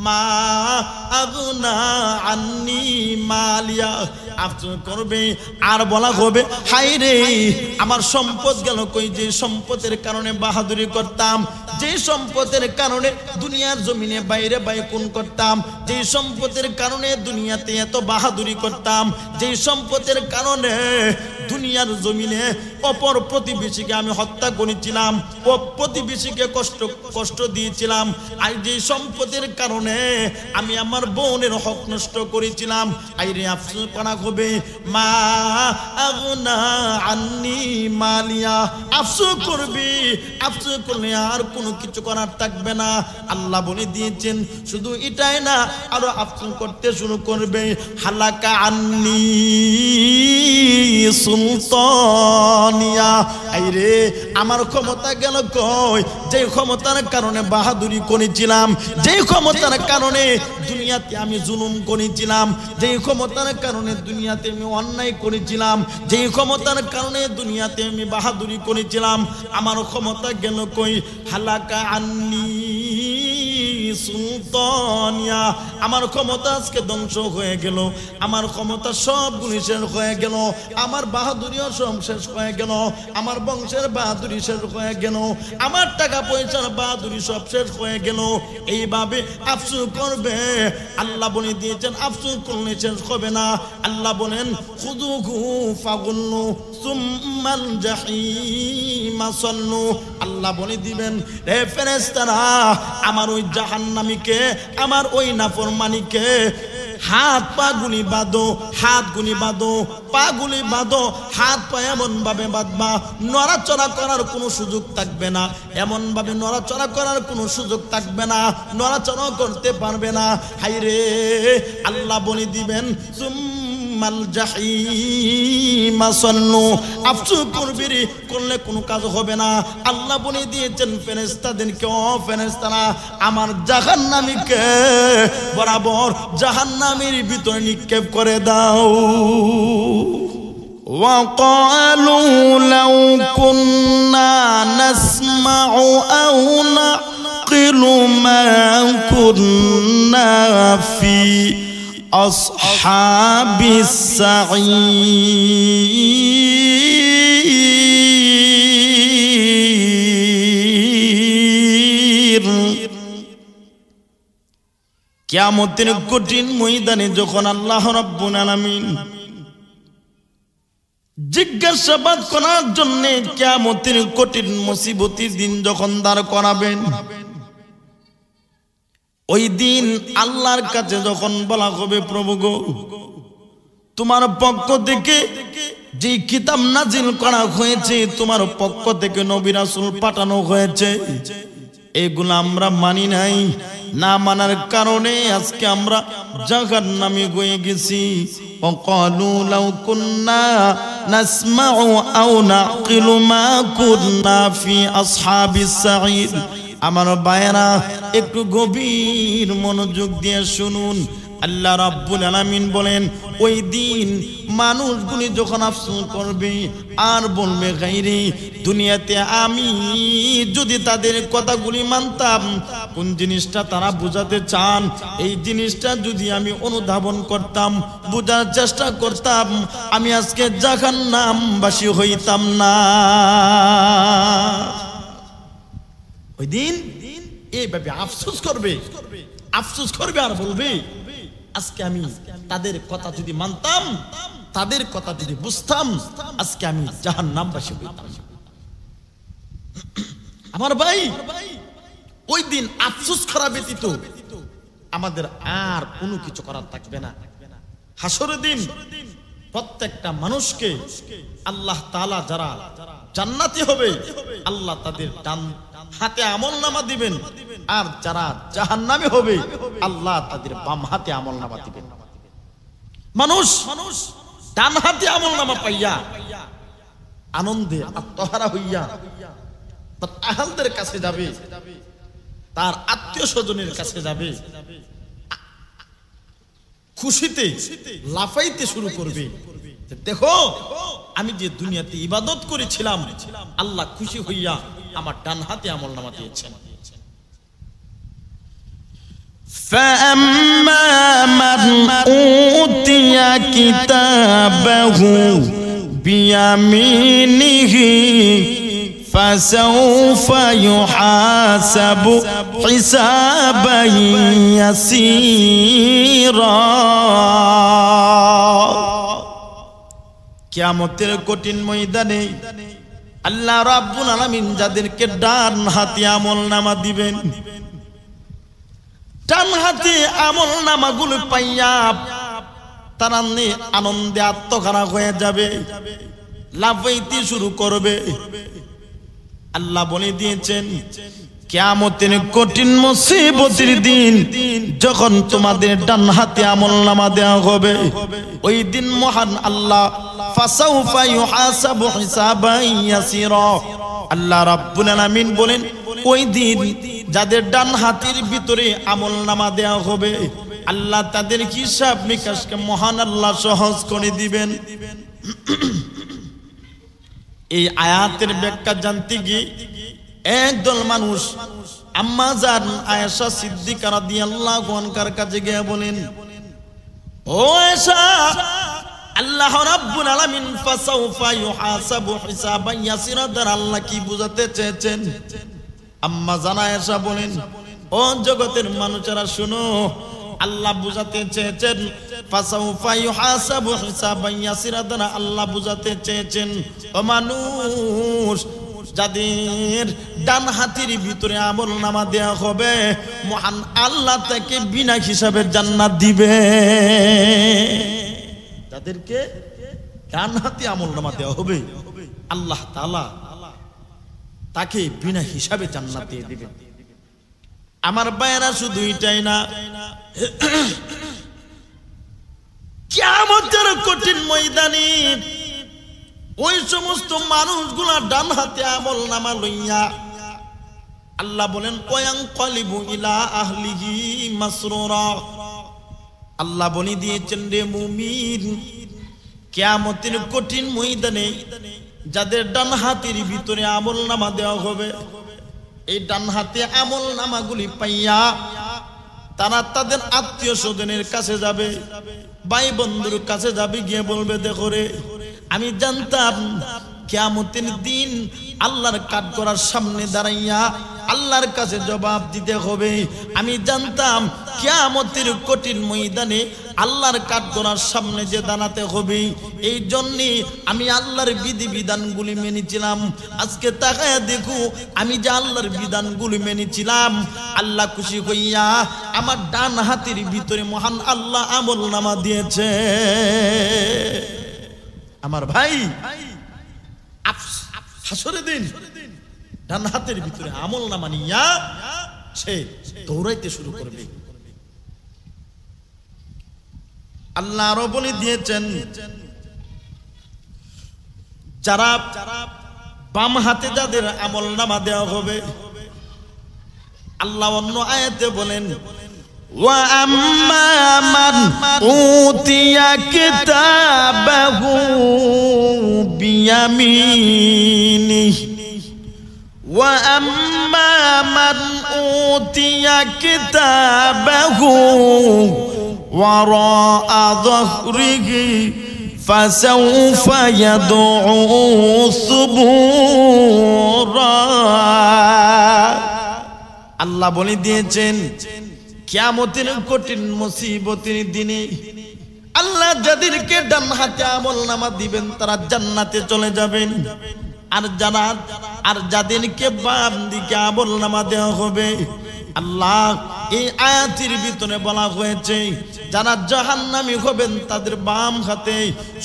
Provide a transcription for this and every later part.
মা আগনা আন্নি মালিয়া, আফসোস করবে আর বলা হবে হায় রে আমার সম্পদ গেল কই। যে সম্পদের কারণে বাহাদুরি করতাম, যে সম্পদের কারণে দুনিয়ার জমিনে বাইরে বাইকুন করতাম, যে সম্পদের কারণে দুনিয়াতে এত বাহাদুরি করতাম, যে সম্পদের কারণে দুনিয়ার জমিনে অপর প্রতিবেশীকে আমি হত্যা করেছিলাম, ও প্রতিবেশীকে কষ্ট দিয়েছিলাম, আর যে সম্পদের কারণে আমি আমার বোনের হক নষ্ট করেছিলাম, আইরে আফসোস করা হবে মা আগনা আন্নি মালিয়া। আফসোস করবি, আফসোস করলে আর কোনো কিছু করার থাকবে না। আল্লাহ বলে দিয়েছেন শুধু এটাই না, আরো আফসোস করতে শুরু করবে হালাকা আন্নি সুলতানিয়া। আইরে আমার ক্ষমতা গেল কই। যে ক্ষমতার কারণে বাহাদুরি করেছিলাম, যে ক্ষমতার কারণে দুনিয়াতে আমি জুলুম করেছিলাম, যে ক্ষমতার কারণে দুনিয়াতে আমি অন্যায় করেছিলাম, যে ক্ষমতার কারণে দুনিয়াতে আমি বাহাদুরি করেছিলাম, আমার ক্ষমতা গেল কই। হালাকা আন্নি সুলতানিয়া। আমার ক্ষমতা আজকে ধ্বংস হয়ে গেল, আমার ক্ষমতা সবগুলি শেষ হয়ে গেল, আমার বাহাদুরিও সব শেষ হয়ে গেল, আমার বংশের বাহাদুরি শেষ হয়ে গেল, আমার টাকা পয়সার বাহাদুরি সব শেষ হয়ে গেল। এইভাবে আফসোস করবে। আল্লাহ বলে দিয়েছেন আফসোস করলে শেষ হবে না। আল্লাহ বলেন খুযুহু ফাগুল্লু সুম্মাল জাহিমা সাল্লু। আল্লাহ বলে দিবেন হে ফেরেশতারা আমার ওই জাহান্নামীকে, আমার ওই নাফরমানিকে হাত পা গুলি বাঁধো, হাত গুলি বাঁধো, পা গুলি বাঁধো, হাত পা এমন ভাবে বাঁধবা নড়াচড়া করার কোনো সুযোগ থাকবে না, এমন ভাবে নড়াচড়া করার কোনো সুযোগ থাকবে না, নড়াচড়া করতে পারবে না। হাইরে আল্লাহ বলে দিবেন সুম্মাল জাহিমা সাল্লু। আফসোস করবি রে, করলে কোনো কাজ হবে না। আল্লাহ বলে দিয়েছেন ফেরেশতাদেরকে, ও ফেরেশতারা আমার জাহান্নামীকে বরাবর জাহান্নামের ভিতরে নিক্ষেপ করে দাও। وقالوا لو كنا نسمع أو نعقل ما كنا في أصحاب السعير। কিয়ামতের কঠিন ময়দানে যখন আল্লাহ রাব্বুল আলামিন জিজ্ঞাসাবাদ করার জন্য কিয়ামতের কঠিন মুসিবতের দিন যখন দাঁড় করাবেন, ওই দিন আল্লাহর কাছে যখন বলা হবে প্রভু গো তোমার পক্ষ থেকে যে কিতাব নাজিল করা হয়েছে, তোমার পক্ষ থেকে নবী রাসূল পাঠানো হয়েছে, এগুলো আমরা মানি নাই, না মানার কারণে আজকে আমরা জাহান্নামে হয়ে গেছি। وقالوا لو كنا نسمع أو نعقل ما كنا في أصحاب السعير। আমার ভাইরা একটু গভীর মনোযোগ দিয়ে শুনুন। আল্লাহ রাব্বুল আলামিন বলেন ওই দিন মানুষগুলি যখন আফসোস করবে আর বলবে গাইরে দুনিয়াতে আমি যদি তাদের কথাগুলি মানতাম, কোন জিনিসটা তারা বোঝাতে চান এই জিনিসটা যদি আমি অনুধাবন করতাম, বোঝার চেষ্টা করতাম, আমি আজকে জাহান্নামবাসী হইতাম না। ওই দিন এইভাবে আফসোস করবে, আফসোস করবে আর বলবে আজকে আমি তাদের কথা যদি মানতাম, তাদের কথা যদি বুঝতাম, আজকে আমি জাহান্নামবাসী হইতাম। আমার ভাই ওই দিন আফসোস করা ব্যতীত আমাদের আর কোনো কিছু করার থাকবে না। হাসরের দিন প্রত্যেকটা মানুষকে আল্লাহ তাআলা যারা জান্নাতি হবে আল্লাহ তাদের ডান হাতে আমলনামা দিবেন, আর যারা জাহান্নামে হবে আল্লাহ তাদের বাম হাতে আমলনামা দিবেন। মানুষ ডান হাতে আমলনামা পাইয়া আনন্দে আত্মহারা হইয়া তার আহলদের কাছে যাবে, তার আত্মীয় স্বজনের কাছে যাবে, খুশিতে লাফাইতে শুরু করবে, দেখো আমি যে দুনিয়াতে ইবাদত করেছিলাম আল্লাহ খুশি হইয়া আমার ডান হাতে আমলনামা দিয়েছেন। فأما من أوتي كتابه بيمينه فسوف يحاسب حسابا يسيرا কিয়ামতের কঠিন ময়দানে আল্লাহ রাব্বুল আলামিন যাদেরকে ডান হাতে আমলনামা দিবেন, ডান হাতে আমলনামাগুলো পাইয়া তারা আনন্দে আত্মহারা হয়ে যাবে, লাফাইতে শুরু করবে। আল্লাহ বলে দিয়েছেন কিয়ামতের কঠিন মুসিবতের দিন যখন তোমাদের ডান হাতে আমলনামা দেওয়া হবে, ওই দিন মহান আল্লাহ ফাসাউফা ইউহাসাবু হিসাবান ইয়াসিরা, আল্লাহ রাব্বুল আলামিন বলেন ওই দিন যাদের ডান হাতের ভিতরে আমলনামা দেওয়া হবে আল্লাহ তাদের হিসাব নিকাশকে মহান আল্লাহ সহজ করে দিবেন। এই আয়াতের ব্যাখ্যা জানতে গিয়ে একদল মানুষ আম্মা জান আয়েশা সিদ্দিকা রাদিয়াল্লাহু আনহার কাছে গিয়ে বলেন, ও আয়েশা, আল্লাহ রাব্বুল আলামিন ফাসাউফা ইউহাসাবু হিসাবান ইয়াসিরা দ্বারা আল্লাহ কি বুঝাতে চেয়েছেন? আম্মা জান আয়েশা বলেন, ও জগতের মানুষেরা শুনো, আল্লাহ বুঝাতে চেয়েছেন ফাসাউফা ইউহাসাবু হিসাবান ইয়াসিরা দ্বারা আল্লাহ বুঝাতে চেয়েছেন ও মানুষ, যাদের ডান হাতের ভিতরে আমলনামা দেওয়া হবে মহান আল্লাহ তাকে বিনা হিসাবে জান্নাত দিবে। যাদেরকে ডান হাতে আমলনামা দেওয়া হবে আল্লাহ তাআলা তাকে বিনা হিসাবে জান্নাত দিয়ে দিবেন। আমার ভাইয়েরা শুধু এটাই না, কিয়ামতের কঠিন ময়দানে ওই সমস্ত মানুষগুলা ডান হাতে আমলনামা লইয়া আল্লাহ বলেন ওয়ায়ানকালিবু ইলা আহলিহি মাসরুরা, আল্লাহ বলে দিয়েছেন রে মুমিন, কিয়ামতের কঠিন ময়দানে যাদের ডান হাতের ভিতরে আমলনামা দেওয়া হবে এই ডান হাতে আমলনামাগুলি পাইয়া তারা তাদের আত্মীয় স্বজনের কাছে যাবে, ভাই বন্ধুর কাছে যাবে, গিয়ে বলবে দেখো রে, আমি জানতাম কিয়ামতের দিন আল্লাহর কাঠগড়ার সামনে দাঁড়াইয়া আল্লাহর কাছে জবাব দিতে হবে, আমি জানতাম কিয়ামতের কঠিন ময়দানে আল্লাহর কাঠগড়ার সামনে যে দাঁড়াতে হবে, এই জন্যে আমি আল্লাহর বিধিবিধানগুলি মেনেছিলাম। আজকে তাকায় দেখো আমি যে আল্লাহর বিধানগুলি মেনেছিলাম, আল্লাহ খুশি হইয়া আমার ডান হাতের ভিতরে মহান আল্লাহ আমলনামা দিয়েছে। আমার ভাই, হাসরের দিন ডান হাতের ভিতরে আমলনামা নিয়া সে দৌড়াইতে শুরু করবে। আল্লাহ আরো বলে দিয়েছেন যারা বাম হাতে যাদের আমলনামা দেওয়া হবে, আল্লাহ অন্য আয়াতে বলেন وَأَمَّا مَنْ أُوتِيَ كِتَابَهُ بِيَمِينِهِ وَأَمَّا مَنْ أُوتِيَ كِتَابَهُ وَرَاءَ ظَهْرِهِ فَسَوْفَ يَدْعُو ثُبُورًا। আল্লাহ বলে দিয়েছেন কিয়ামতের কঠিন মুসিবতের দিনে আল্লাহ যাদেরকে ডান হাতে আমলনামা দিবেন তারা জান্নাতে চলে যাবেন, আর যাদেরকে বাম দিকে আমলনামা দেওয়া হবে আল্লাহ এই আয়াতের ভিতরে বলা হয়েছে যারা জাহান্নামী হবেন তাদের বাম হাতে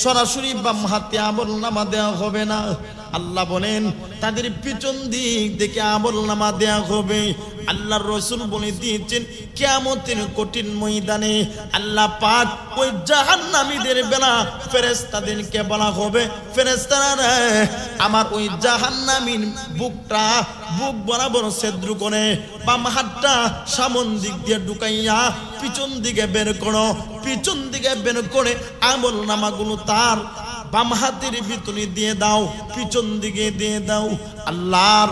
সরাসরি বাম হাতে আমলনামা দেওয়া হবে না। আল্লাহ বলেন তাদের পিছন দিক থেকে আমলনামা দেওয়া হবে। আল্লাহর রাসূল বলে দিয়েছেন কিয়ামতের কঠিন ময়দানে আল্লাহ পাক ওই জাহান্নামীদের বেলা ফেরেশতাদেরকে বলা হবে, ফেরেশতারা আমার ওই জাহান্নামীর বুক বরাবর ছিদ্র করে বাম হাতটা সামন দিক দিয়ে ঢুকাইয়া পিছন দিকে বের করো, পিছন দিকে বের করে আমলনামাগুলো তার বাম হাতের ভিতরে দিয়ে দাও, পিছন দিকে দিয়ে দাও। আল্লাহর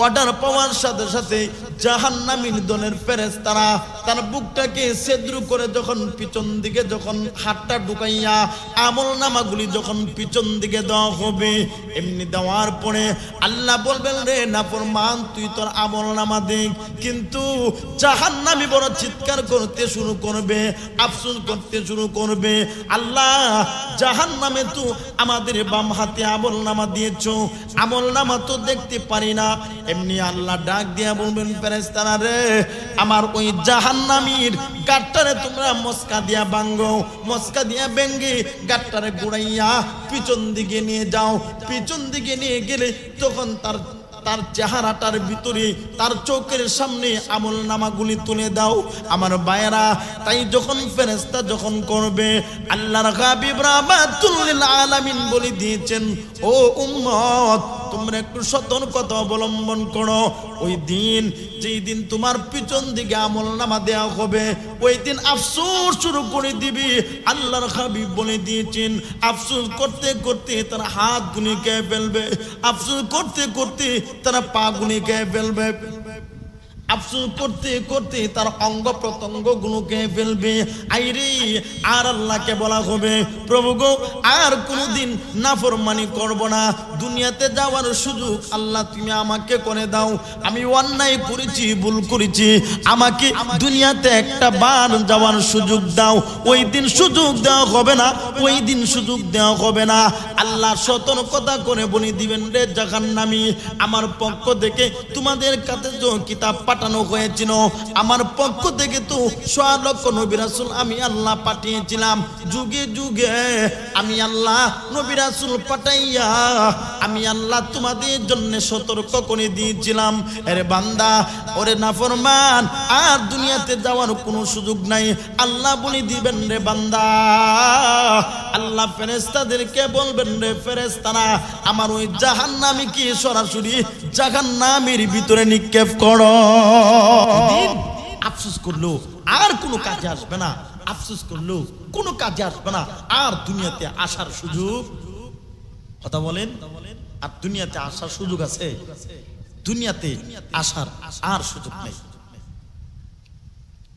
অর্ডার পাওয়ার সাথে সাথে জাহান্নামী দলের ফেরেশতারা তার বুকটাকে ছিদ্র করে যখন পিছন দিকে যখন হাতটা ঢুকাইয়া আমলনামাগুলি যখন পিছন দিকে দেওয়া হবে, এমনি দেওয়ার পরে আল্লাহ বলবেন, রে নাফরমান তুই তোর আমলনামা দেখ। কিন্তু জাহান্নামী বড় চিৎকার করতে শুরু করবে, আফসোস করতে শুরু করবে, আল্লাহ জাহান্নামে তো আমাদের বাম হাতে আমলনামা দিয়েছো, আমলনামা তো দেখতে পারি না। এমনি আল্লাহ ডাক দিয়া বলবেন, ফেরেশতারা রে আমার ওই জাহান্নামীর গাটটারে তোমরা মস্কা দিয়া ভাঙো, মস্কা দিয়া ভেঙ্গে গাটটারে গুড়াইয়া পিছন দিকে নিয়ে যাও। পিছন দিকে নিয়ে গেলে তখন তার চেহারাটার ভিতরে তার চোখের সামনে আমলনামাগুলি তুলে দাও। আমার ভাইয়েরা, তাই যখন ফেরেশতা যখন করবে, আল্লাহর হাবিব রাহমাতুল লিল আলামিন বলে দিয়েছেন, ও উম্মত তোমরা একটু সতর্কতা অবলম্বন করো। ওই দিন যেই দিন তোমার পিছন দিকে আমলনামা দেওয়া হবে, ওই দিন আফসোস শুরু করে দিবি। আল্লাহর হাবিব বলে দিয়েছেন, আফসোস করতে করতে তার হাত গুলি খেয়ে ফেলবে, আফসোস করতে করতে তারা পা গুলি খেয়ে ফেলবে, আফসোস করতে করতে তার অঙ্গ প্রত্যঙ্গ গুলোকে ফেলবে। আইরে আর আল্লাহকে বলা হবে, প্রভু গো আর কোনদিন নাফরমানি করব না, দুনিয়াতে যাওয়ার সুযোগ আল্লাহ তুমি আমাকে করে দাও। আমি অন্যায় করেছি, ভুল করেছি, আমাকে দুনিয়াতে একটা বার যাওয়ার সুযোগ দাও। ওই দিন সুযোগ দেওয়া হবে না, ওই দিন সুযোগ দেওয়া হবে না। আল্লাহ সতর্কতা করে বলে দিবেন, রে জাহান্নামী আমার পক্ষ থেকে তোমাদের কাছে যে কিতাব পাঠানো হয়েছিল, আমার পক্ষ থেকে তো 100 লক্ষ নবী রাসূল আমি আল্লাহ পাঠিয়েছিলাম। যুগে যুগে আমি আল্লাহ নবী রাসূল পাঠাইয়া আমি আল্লাহ তোমাদের জন্য সতর্ক করে দিয়েছিলাম। আরে বান্দা, ওরে নাফরমান, আর দুনিয়াতে যাওয়ার কোনো সুযোগ নাই। আল্লাহ বলে দিবেন, রে বান্দা, আল্লাহ ফেরেশতাদেরকে বলবেন, রে ফেরেশতারা আমার ওই জাহান্নামীকে সরাসরি জাহান্নামের ভিতরে নিক্ষেপ করো। আফসোস করলো আর কোনো কাজে আসবে না, আফসোস করলো কোনো কাজে আসবে না, আর দুনিয়াতে আসার সুযোগ, কথা বলেন, আর দুনিয়াতে আসার সুযোগ আছে? দুনিয়াতে আসার আর সুযোগ নেই।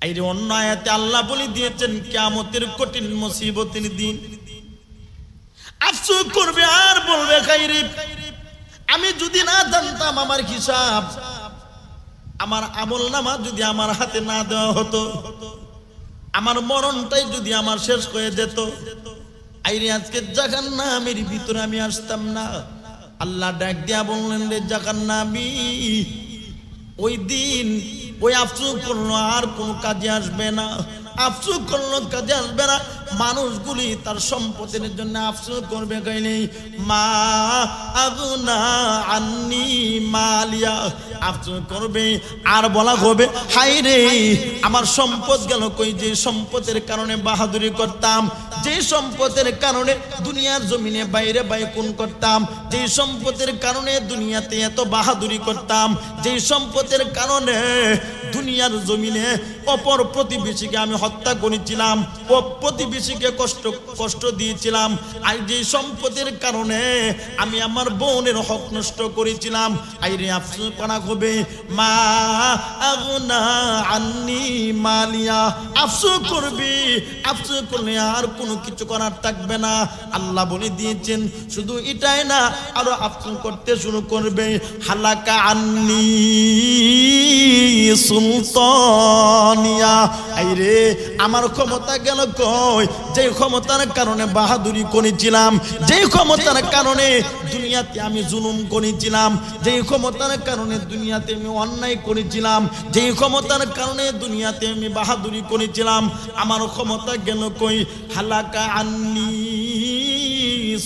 এই যে অন্য আয়াতে আল্লাহ বলে দিয়েছেন, কিয়ামতের কঠিন মুসিবতের দিন আফসোস করবে আর বলবে, খাইরে আমি যদি না জানতাম আমার হিসাব, আমার আমলনামা যদি আমার হাতে না দেওয়া হতো, আমার মরণটাই যদি আমার শেষ হয়ে যেত, আইরে আজকে জাহান্নামের ভিতরে আমি আসতাম না। আল্লাহ ডাক দিয়া বললেন, রে জাহান্নামী ওই দিন ওই আফসোস করলো আর কোনো কাজে আসবে না, আফসোস করলো কাজে আসবে না। মানুষগুলি তার সম্পদের জন্য আফসোস করবে, কইলে মা আগুনা আন্নি মালিয়া, আফসোস করবে আর বলা হবে, হায় রে আমার সম্পদ গেল কই, যে সম্পদের কারণে বাহাদুরি করতাম, যে সম্পদের কারণে দুনিয়ার জমিনে বাইরে বাইকুন করতাম, যে সম্পদের কারণে দুনিয়াতে এত বাহাদুরি করতাম, যে সম্পদের কারণে দুনিয়ার জমিনে অপর প্রতিবেশীকে আমি হত্যা করেছিলাম, ও প্রতিবেশীকে কষ্ট দিয়েছিলাম, আর যে সম্পদের কারণে আমি আমার বোনের হক নষ্ট করেছিলাম, আইরে আফসোস করা হবে, মা আগুনা আন্নি মালিয়া, আফসোস করবি, আফসোস করলে আর কোনো কিছু করার থাকবে না। আল্লাহ বলে দিয়েছেন, শুধু এটাই না, আরো আফসোস করতে শুরু করবে, হালাকা আন্নি সুলতানিয়া, আইরে আমার ক্ষমতা গেল কই, যে ক্ষমতার কারণে বাহাদুরি করেছিলাম, যে ক্ষমতার কারণে দুনিয়াতে আমি জুলুম করেছিলাম, যে ক্ষমতার কারণে দুনিয়াতে আমি অন্যায় করেছিলাম, যে ক্ষমতার কারণে দুনিয়াতে আমি বাহাদুরি করেছিলাম, আমার ক্ষমতা গেল কই, হালাকা আন্নি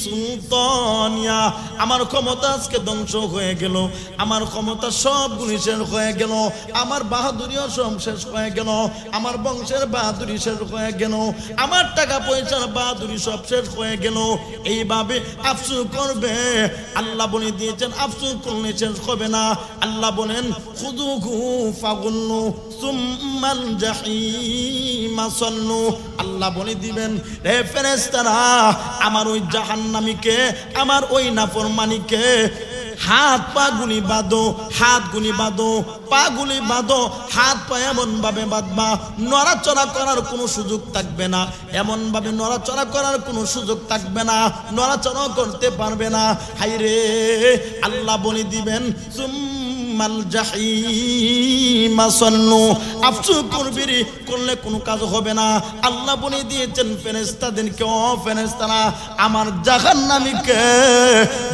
সুলতানিয়া, আমার ক্ষমতা আজকে ধ্বংস হয়ে গেল, আমার ক্ষমতা সবগুলি শেষ হয়ে গেল, আমার বাহাদুরিও সব শেষ হয়ে গেল, আমার বংশের বাহাদুরি শেষ হয়ে গেল, আমার টাকা পয়সার বাহাদুরি সব শেষ হয়ে গেল। এইভাবে আফসোস করবে। আল্লাহ বলে দিয়েছেন, আফসোস করলে শেষ হবে না। আল্লাহ বলেন, খুযুহু ফাগুল্লু সুম্মাল জাহিমা সাল্লু, আল্লাহ বলে দিবেন, হে ফেরেশতারা আমার ওই জাহান্নামীকে, আমার ওই নাফরমানিকে হাত পা গুলি বাঁধো, হাত গুলি বাঁধো, পা গুলি বাঁধো, হাত পা এমন ভাবে বাঁধবা নড়াচড়া করার কোনো সুযোগ থাকবে না, এমন ভাবে নড়াচড়া করার কোনো সুযোগ থাকবে না, নড়াচড়া করতে পারবে না। হায়রে আল্লাহ বলে দিবেন সুম্মাল জাহিমা সাল্লু, আফসোস করলে কোনো কাজ হবে না। আল্লাহ বলে দিয়েছেন ফেরেশতাদেরকে, ও ফেরেশতারা আমার জাহান্নামীকে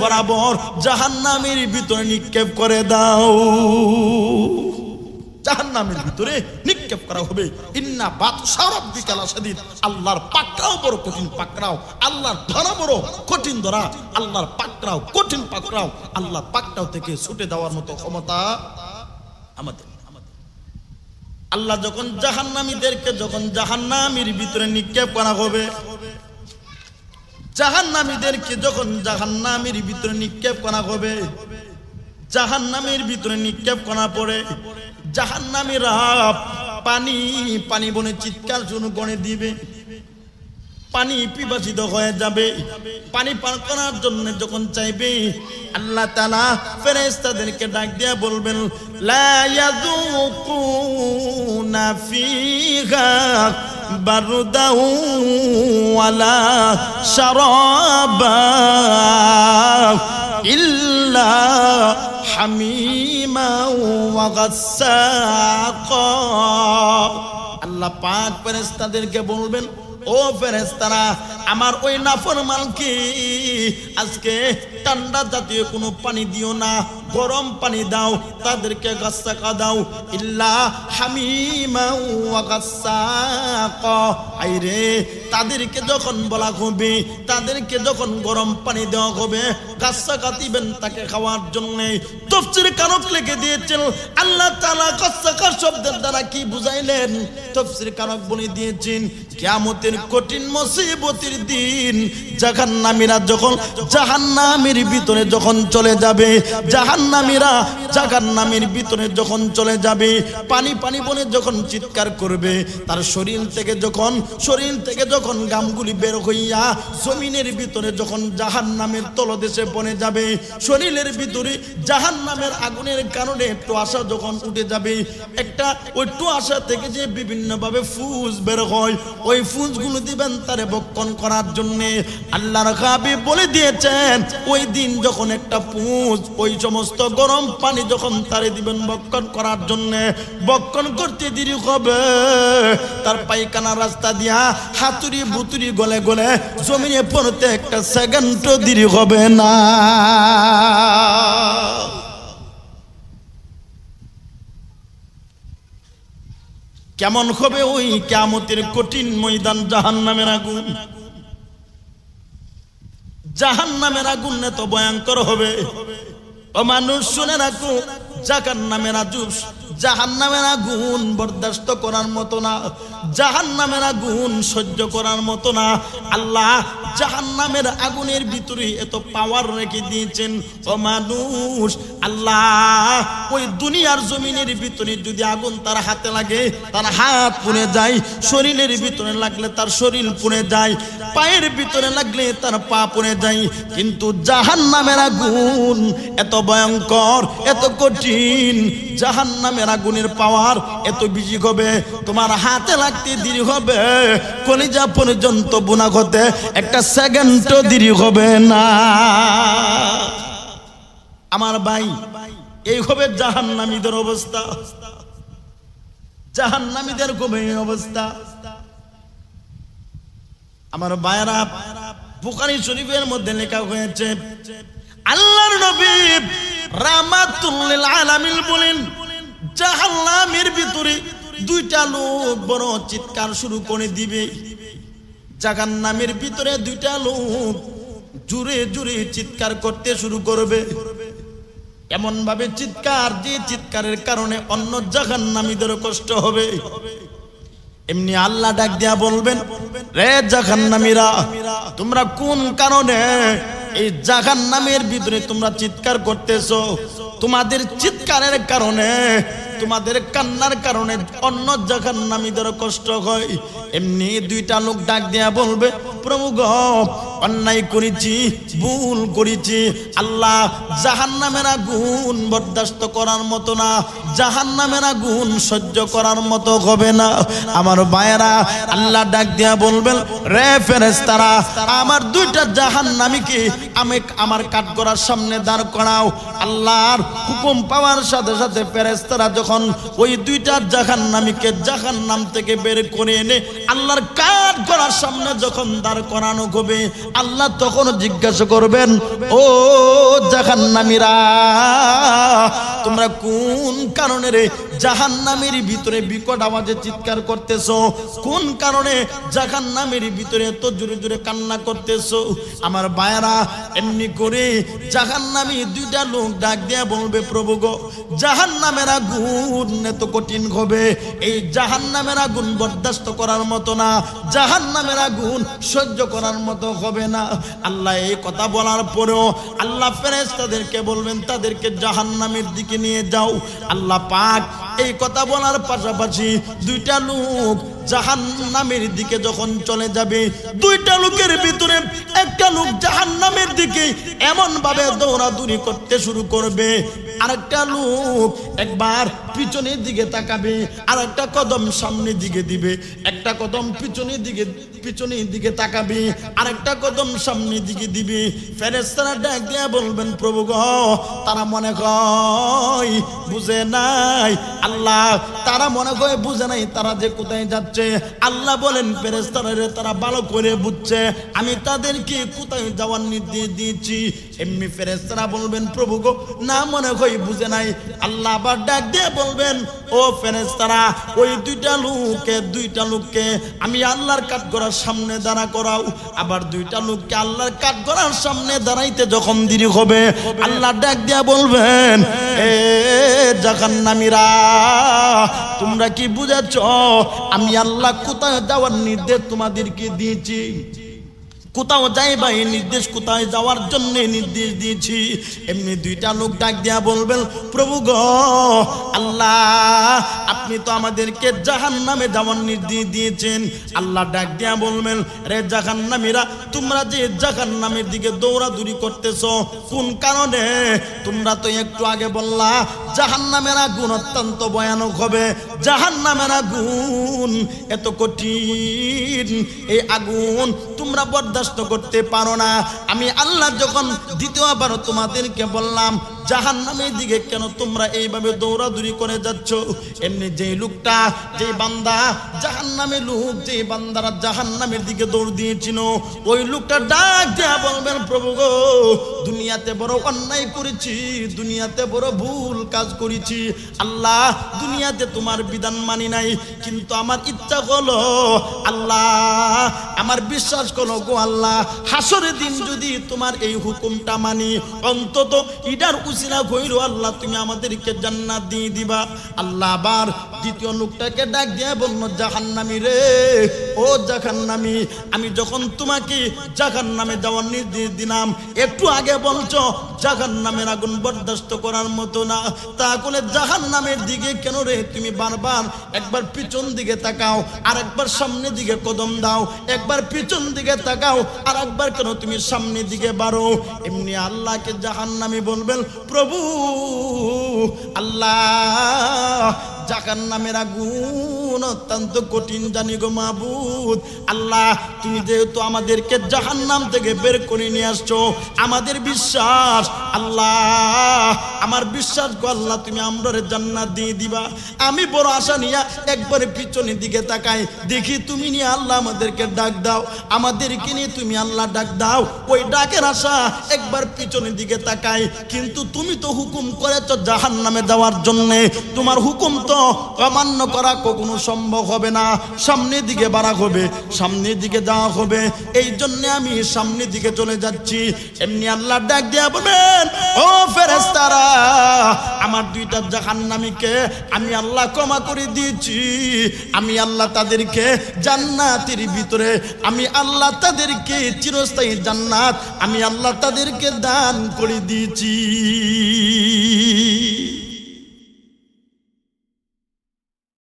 বরাবর জাহান্নামের ভিতরে নিক্ষেপ করে দাও। জাহান্নামের ভিতরে নিক্ষেপ করা হবে। ইন্না বাতশা রাব্বিকা লাশাদীদ, আল্লাহর পাকড়াও বড় কঠিন পাকড়াও, আল্লাহর ধরা বড় কঠিন ধরা, আল্লাহর পাকড়াও কঠিন পাকড়াও, আল্লাহর পাকড়াও থেকে ছুটে দেওয়ার মতো ক্ষমতা আমাদের। আল্লাহ যখন জাহান্নামীদেরকে যখন জাহান্নামের ভিতরে নিক্ষেপ করা হবে, জাহান্নামীদেরকে যখন জাহান্নামের ভিতরে নিক্ষেপ করা হবে, জাহান্নামের ভিতরে নিক্ষেপ করা পড়ে জাহান্নামীরা পানি পানি বনে চিৎকার শুরু করে দিবে, পানি পিপাসিত হয়ে যাবে। পানি পান করার জন্য যখন চাইবে আল্লাহ তাআলা ফেরেশতাদেরকে ডাক দিয়ে বলবেন লা ইয়াযুকুনা ফিহা বারদাউ ওয়ালা শারাবা ইল্লা হামিমা ওয়া গাসসাকা। আল্লাহ পাক ফেরেশতাদেরকে বলবেন, ও ফেরেশতারা আমার ওই নাফরমানকে আজকে ঠান্ডা জাতীয় কোনো পানি দিও না, গরম পানি দাও, তাদেরকে গাসসাকা দাও। ইল্লা হামিমা ওয়া গাসসাকা, আইরে তাদেরকে যখন বলা হবে, তাদেরকে যখন গরম পানি দেওয়া হবে, গাসসাকা দিবেন তাকে খাওয়ার জন্য। তাফসীর কারক লিখে দিয়েছেন আল্লাহ তাআলা গাসসাকা শব্দের দ্বারা কি বুঝাইলেন, তাফসীর কারক বলে দিয়েছেন কিয়ামতের কঠিন মুসিবতের দিন জাহান্নামীরা যখন জাহান্নামের ভিতরে যখন চলে যাবে, জাহান্নামীরা জাহান্নামের ভিতরে যখন চলে যাবে, পানি পানি বলে যখন চিৎকার করবে, তার শরীর থেকে যখন গামগুলি বের হইয়া জমিনের ভিতরে যখন জাহান্নামের তলদেশে পড়ে যাবে, শরীরের ভিতরে জাহান্নামের আগুনের কারণে টোয়াশা যখন উঠে যাবে, একটা ওই টোয়াশা থেকে যে বিভিন্ন ভাবে ফুস বের হয়, ওই ফুসগুলো দিবেন তারে বক্ষণ করার জন্য। আল্লাহর হাবিব বলে দিয়েছেন ওই দিন যখন একটা ফুস ওই সমস্ত গরম পানি যখন তারে দিবেন বক্ষণ করার জন্য, বক্ষণ করতে দেরি হবে, তার পায়খানা রাস্তা দিয়া হাতুড়ি বুতুড়ি গলে গলে জমিনে পড়তে একটা সেকেন্ডও দেরি হবে না। কেমন হবে ওই কিয়ামতের কঠিন ময়দান, জাহান্নামের আগুন, জাহান্নামের আগুন এত ভয়ঙ্কর হবে। ও মানুষ শুনে রাখো, জাহান্নামের আগুন বরদাস্ত করার মতো না, জাহান্নামের আগুন সহ্য করার মতো না। আল্লাহ জাহান্নামের আগুনের ভিতরে এত পাওয়ার রেখে দিয়েছেন। ও মানুষ, আল্লাহ ওই দুনিয়ার জমিনের ভিতরে যদি আগুন তার হাতে লাগে তার হাত পুড়ে যায়, শরীরের ভিতরে লাগলে তার শরীর পুড়ে যায়, পায়ের ভিতরে লাগলে তার পা পুড়ে যায়। কিন্তু জাহান্নামের আগুন এত ভয়ঙ্কর, এত কঠিন, জাহান্নামের আগুনের পাওয়ার এত বেশি হবে, তোমার হাতে লাগতে দেরি হবে, কলিজা পর্যন্ত বুনা হতে একটা সেকেন্ডও দেরি হবে না। আমার ভাই, এই হবে জাহান্নামীদের অবস্থা, জাহান্নামীদের খুবই অবস্থা। আমার ভাইরা, বুখারী শরীফের মধ্যে লেখা হয়েছে আল্লাহর নবী রাহমাতুল লিল আলামিন বলেন, জাহান্নামের ভিতরে দুইটা লোক বড় চিৎকার শুরু করে দিবে। জাহান্নামের ভিতরে দুইটা লোক জোরে জোরে চিৎকার করতে শুরু করবে, এমন ভাবে চিৎকার, যে চিৎকারের কারণে অন্য জাহান্নামীদেরও কষ্ট হবে। এমনি আল্লাহ ডাক দিয়া বলবেন, রে জাহান্নামীরা, তোমরা কোন কারণে এই জাহান্নামের ভিতরে তোমরা চিৎকার করতেছো? তোমাদের চিৎকারের কারণে, তোমাদের কান্নার কারণে অন্য জাহান্নামীদের কষ্ট হয়। এমনি দুইটা লোক ডাক দিয়া বলবে, প্রভু গো, অন্যায় করেছি, ভুল করেছি। আল্লাহ জাহান্নামের আগুন বরদাস্ত করার মতো না, জাহান্নামের আগুন সহ্য করার মতো হবে না। আমার ভাইয়েরা, আল্লাহ ডাক দিয়া বলবেন, রে ফেরেশতারা, আমার দুইটা জাহান্নামীকে আমি আমার কাঠগড়ার সামনে দাঁড় করাও। আল্লাহর হুকুম পাওয়ার সাথে সাথে ফেরেশতারা যখন ওই দুইটা জাহান্নামীকে জাহান্নাম থেকে বের করে এনে আল্লাহর কাঠগড়ার সামনে যখন দাঁড় করানো হবে, আল্লাহ তখন জিজ্ঞাসা করবেন, ও জাহান্নামীরা, তোমরা কোন কারণে রে জাহান্নামের ভিতরে বিকট আওয়াজে চিৎকার করতেছো? কোন কারণে জাহান্নামের ভিতরে এত জোরে জোরে কান্না করতেছো? আমার ভাইয়েরা, এমনি করে জাহান্নামী দুইটা লোক ডাক দিয়া বলবে, প্রভু গো, জাহান্নামের আগুন এত কঠিন হবে, এই জাহান্নামের আগুন বরদাস্ত করার মতো না, জাহান্নামের আগুন সহ্য করার মতো হবে না। আল্লাহ এই কথা বলার পরেও আল্লাহ ফেরেশতাদেরকে বলবেন, তাদেরকে জাহান্নামের দিকে নিয়ে যাও। আল্লাহ পাক এই কথা বলার পাশাপাশি দুইটা লোক জাহান্নামের দিকে যখন চলে যাবে, দুইটা লোকের ভিতরে একটা লোক জাহান্নামের দিকে এমন ভাবে দৌড়াদৌড়ি করতে শুরু করবে, আরেকটা লোক একবার পিছনের দিকে তাকাবে, আরেকটা কদম সামনের দিকে দিবে, একটা কদম পিছনের দিকে তাকাবে, আরেকটা কদম সামনের দিকে দিবে। ফেরেশতারা ডাক দিয়া বলবেন, প্রভু গো, তারা মনে হয় বুঝে নাই। আল্লাহ, তারা মনে হয় বুঝে নাই তারা যে কোথায় যাচ্ছে। আল্লাহ বলেন, ফেরেশতারা রে, তারা ভালো করে বুঝছে, আমি তাদেরকে কোথায় যাওয়ার নির্দেশ দিয়েছি। এমনি ফেরেশতারা বলবেন, প্রভু গো, না, মনে হয় বুঝে নাই। আল্লাহ আবার ডাক দিয়ে বলবেন, ও ফেরেশতারা, ওই দুইটা লোককে আমি আল্লাহর কাঠগড়ার সামনে দাঁড়া করাও। আবার দুইটা লোককে আল্লাহর কাঠগড়ার সামনে দাঁড়াইতে যখন দেরি হবে, আল্লাহ ডাক দিয়া বলবেন, এ জাহান্নামীরা, তোমরা কি বুঝেছ আমি আল্লাহ কোথায় যাওয়ার নির্দেশ তোমাদেরকে দিয়েছি? কোথাও যাইবা এই নির্দেশ, কোথায় যাওয়ার জন্য নির্দেশ দিয়েছি। এমনি দুইটা লোক ডাক দিয়া বলবেন, প্রভু গো, আল্লাহ, আপনি তো আমাদেরকে জাহান্নামে যাওয়ার নির্দেশ দিয়েছেন। আল্লাহ ডাক দিয়া বলবেন, রে জাহান্নামীরা, তোমরা যে জাহান্নামের দিকে দৌড়াদৌড়ি করতেছো, কোন কারণে? তোমরা তো একটু আগে বললা জাহান্নামের আগুন অত্যন্ত ভয়ানক হবে, জাহান্নামের আগুন এত কঠিন, এই আগুন তোমরা বরদাস্ত করতে পারো না। আমি আল্লাহ যখন দ্বিতীয়বার তোমাদেরকে বললাম জাহান্নামের দিকে কেন তোমরা এইভাবে দৌড়াদৌড়ি করে যাচ্ছ, এমনি যেই লোকটা, যেই বান্দা জাহান্নামের লোক, যেই বান্দারা জাহান্নামের দিকে দৌড় দিয়েছিল, ওই লোকটা ডাক দিয়া বলবেন, প্রভু গো, দুনিয়াতে বড় অন্যায় করেছি, দুনিয়াতে বড় ভুল কাজ করেছি। আল্লাহ, দুনিয়াতে তোমার বিধান মানি নাই, কিন্তু আমার ইচ্ছা হলো, আল্লাহ, আমার বিশ্বাস করো গো আল্লাহ, হাসরের দিন যদি তোমার এই হুকুমটা মানি, অন্তত ইডার উসিলা কইরো আল্লাহ, তুমি আমাদেরকে জান্নাত দিয়ে দিবা। আল্লাহ আবার দ্বিতীয় লোকটাকে ডাক দিয়ে বলল, জাহান্নামী রে, ও জাহান্নামী, আমি যখন তোমাকে জাহান্নামে যাওয়ার নির্দেশ দিলাম, একটু আগে বলছো জাহান্নামের আগুন বরদাস্ত করার মতো না, তাহলে জাহান্নামের দিকে কেন রে তুমি বারবার একবার পিছন দিকে তাকাও, আর একবার সামনের দিকে কদম দাও, একবার পিছন দিকে তাকাও, আর একবার কেন তুমি সামনের দিকে বাড়ো? এমনি আল্লাহকে জাহান্নামী বলবেন, প্রভু আল্লাহ, জাহান্নামের আগুন অত্যন্ত কঠিন জানি গো মাবুদ। আল্লাহ, তুমি যেহেতু আমাদেরকে জাহান্নাম থেকে বের করে নিয়ে আসছো, আমাদের বিশ্বাস, আল্লাহ, আমার বিশ্বাস গো আল্লাহ, তুমি আমরারে জান্নাত দিয়ে দিবা। আমি বড় আশা নিয়ে একবারে পিছনের দিকে তাকাই, দেখি তুমি নিয়ে আল্লাহ আমাদেরকে ডাক দাও, আমাদেরকে নিয়ে তুমি আল্লাহ ডাক দাও। ওই ডাকের আশা একবার পিছনের দিকে তাকাই, কিন্তু তুমি তো হুকুম করেছো জাহান্নামে যাওয়ার জন্য, তোমার হুকুম তো অমান্য করা কখনো সম্ভব হবে না, সামনের দিকে বাড়া হবে, সামনের দিকে যাওয়া হবে, এই জন্য আমি সামনের দিকে চলে যাচ্ছি। এমনি আল্লাহ ডাক দিয়া বলেন, ও ফেরেশতারা, আমার দুইটা জাহান্নামীকে আমি আল্লাহ ক্ষমা করে দিয়েছি, আমি আল্লাহ তাদেরকে জান্নাতের ভিতরে, আমি আল্লাহ তাদেরকে চিরস্থায়ী জান্নাত আমি আল্লাহ তাদেরকে দান করে দিয়েছি।